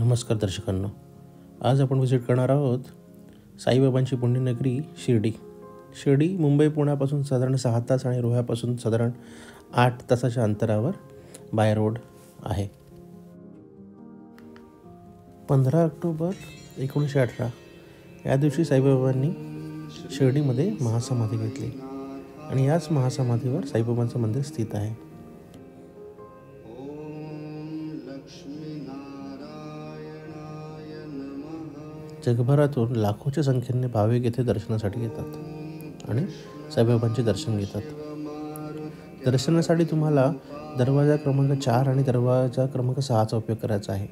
नमस्कार दर्शकांनो, आज आपण विजिट करणार आहोत साईबाबांची पुण्यनगरी शिर्डी मुंबई पुण्यापासून साधारण 6 तास आणि रोह्यापासून साधारण 8 तासाच्या अंतरावर बाय रोड आहे. 15 ऑक्टोबर 1918 या दिवशी साईबाबांनी शिर्डीमध्ये महासमाधी घेतली आणि याच महासमाधीवर साईबाबांचं मंदिर स्थित आहे. जगभरातून लाखोच्या संख्येने भाविक येथे दर्शनासाठी येतात आणि साईबाबांचे दर्शन घेतात. दर्शनासाठी तुम्हाला दरवाजा क्रमांक 4 आणि दरवाजा क्रमांक 6चा उपयोग करायचा आहे.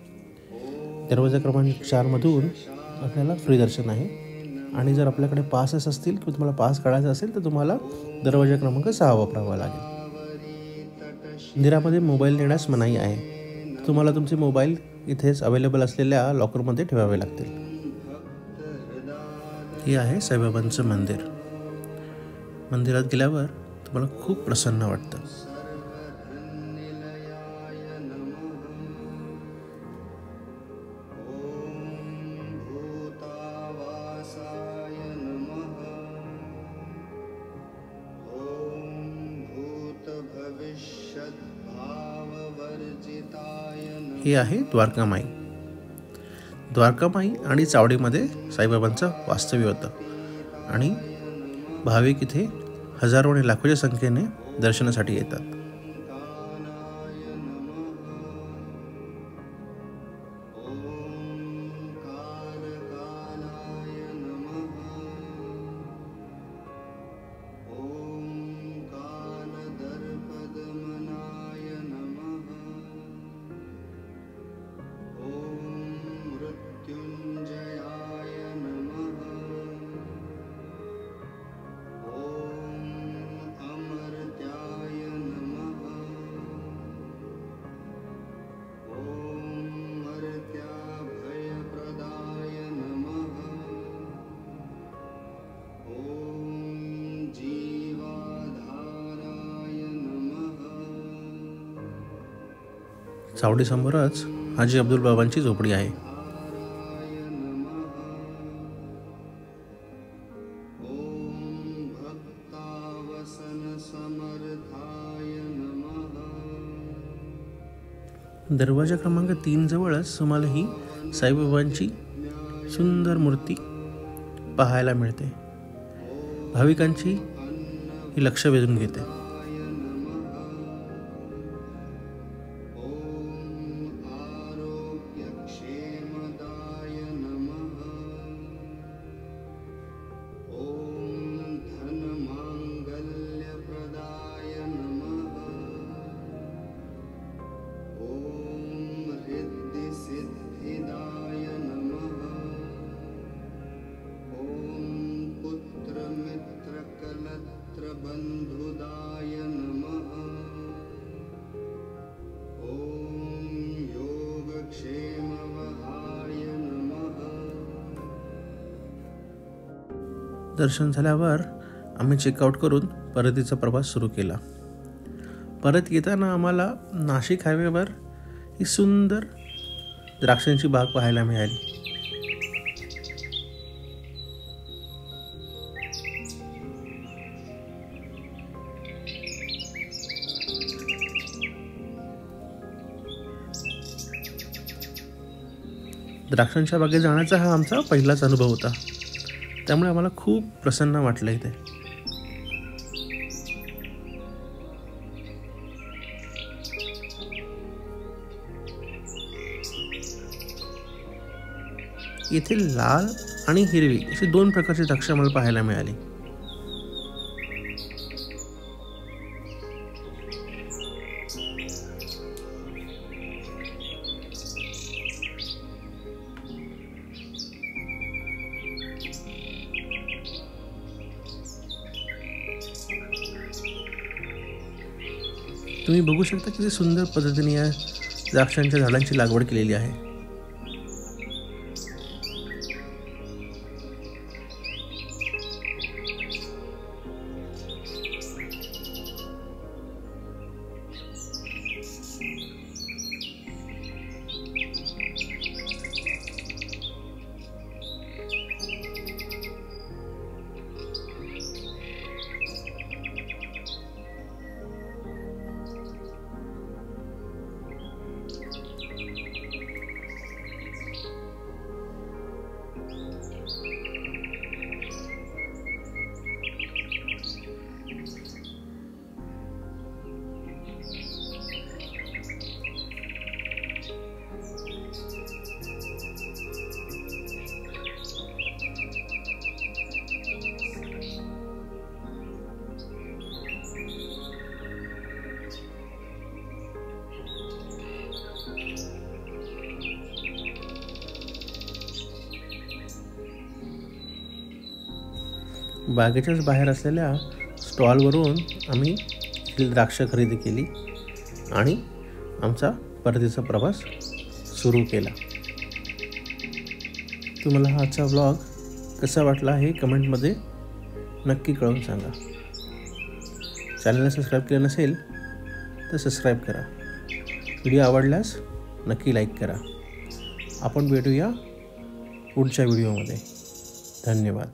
दरवाजा क्रमांक 4 मधून आपल्याला फ्री दर्शन आहे आणि जर आपल्याकडे पासेस असतील किंवा तुम्हाला पास काढायचा असेल तर तुम्हाला दरवाजा क्रमांक 6 वापरावा लागेल. मंदिरामध्ये मोबाईल नेण्यास मनाई आहे. तुम्हाला तुमचे मोबाईल इथेच अवेलेबल असलेल्या लॉकरमध्ये ठेवावे लागतील. हे आहे साईबाबांचं मंदिर. मंदिरात गेल्यावर तुम्हाला खूप प्रसन्न वाटतं. हे आहे द्वारकामाई. द्वारकामाई आणि चावडीमध्ये साईबाबांचं वास्तव्य होतं आणि भाविक इथे हजारो आणि लाखोच्या संख्येने दर्शनासाठी येतात. चावडीसमोरच हाजी अब्दुल बाबांची झोपडी आहे. दरवाजा क्रमांक 3 जवळच तुम्हाला ही साईबाबांची सुंदर मूर्ती पाहायला मिळते. भाविकांची ही लक्ष वेधून घेते. दर्शन झाल्यावर आम्ही चेकआउट करून परतीचा प्रवास सुरू केला. परत येताना आम्हाला नाशिक हायवेवर ही सुंदर द्राक्षांची बाग पाहायला मिळाली. द्राक्षांच्या बागेत जाण्याचा हा आमचा पहिलाच अनुभव होता, त्यामुळे आम्हाला खूप प्रसन्न वाटलं. इथे लाल आणि हिरवी अशी 2 प्रकारची द्राक्षे मला पाहायला मिळाली. तुम्ही बघू शकता किती सुंदर पद्धतीने या द्राक्षांच्या झाडांची लागवड केलेली आहे. बागेच्याच बाहेर असलेल्या स्टॉलवरून आम्ही द्राक्ष खरेदी केली आणि आमचा परतीचा प्रवास सुरू केला. तुम्हाला हा आजचा व्लॉग कसा वाटला हे कमेंटमध्ये नक्की कळून सांगा. चॅनलला सबस्क्राईब केलं नसेल तर सबस्क्राईब करा. व्हिडिओ आवडल्यास नक्की लाईक करा. आपण भेटूया पुढच्या व्हिडिओमध्ये. धन्यवाद.